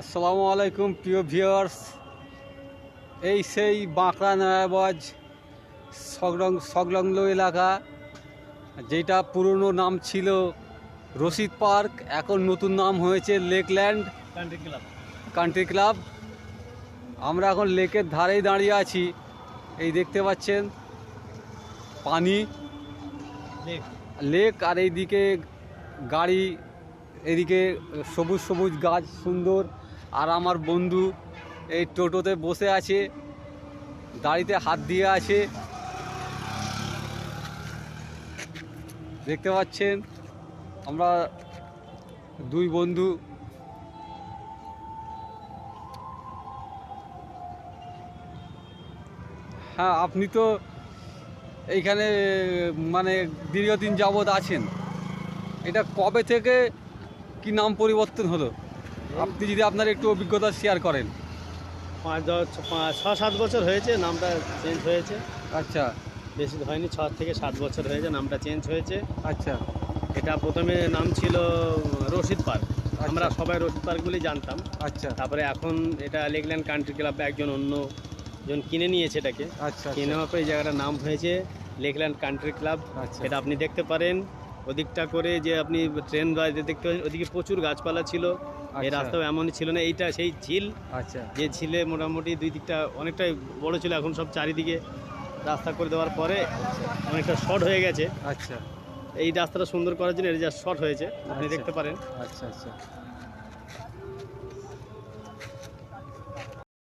আসসালামু আলাইকুম প্রিয় ভিউয়ার্স। এই সেই বাঁকড়া নয়াবাজ সংলগ্ন এলাকা, যেটা পুরনো নাম ছিল রশিদ পার্ক, এখন নতুন নাম হয়েছে লেকল্যান্ড কান্ট্রি ক্লাব। আমরা এখন লেকের ধারেই দাঁড়িয়ে আছি। এই দেখতে পাচ্ছেন পানি, লেক, আর এইদিকে গাড়ি, এদিকে সবুজ সবুজ গাছ সুন্দর। আর আমার বন্ধু এই টোটোতে বসে আছে, দাড়িতে হাত দিয়ে আছে, দেখতে পাচ্ছেন আমরা দুই বন্ধু। হ্যাঁ, আপনি তো এইখানে মানে দীর্ঘদিন যাবৎ আছেন। এটা কবে থেকে কি নাম পরিবর্তন হলো, আপনি যদি আপনার একটু অভিজ্ঞতা শেয়ার করেন। 6-7 বছর হয়েছে নামটা চেঞ্জ হয়েছে। আচ্ছা, বেশি হয়নি, 6 থেকে 7 বছর হয়েছে নামটা চেঞ্জ হয়েছে। আচ্ছা, এটা প্রথমে নাম ছিল রশিদ পার্ক, আমরা সবাই রশিদ পার্ক বলেই জানতাম। আচ্ছা, তারপরে এখন এটা লেকল্যান্ড কান্ট্রি ক্লাব, একজন অন্যজন কিনে নিয়েছে এটাকে। আচ্ছা, কিনে নেওয়ার পরে এই জায়গাটার নাম হয়েছে লেকল্যান্ড কান্ট্রি ক্লাব। আচ্ছা। এটা আপনি দেখতে পারেন ওদিকটা করে, যে আপনি ট্রেন দেখতে পারেন, ওদিকে প্রচুর গাছপালা ছিল। এই আচ্ছা। রাস্তাও এমনই ছিল না, এইটা সেই ঝিল। আচ্ছা, যে ঝিলে মোটামুটি দুই দিকটা অনেকটাই বড় ছিল, এখন সব চারিদিকে রাস্তা করে দেওয়ার পরে অনেকটা শর্ট হয়ে গেছে। আচ্ছা, এই রাস্তাটা সুন্দর করার জন্য এটা যা শর্ট হয়েছে আপনি আচ্ছা। দেখতে পারেন। আচ্ছা, আচ্ছা।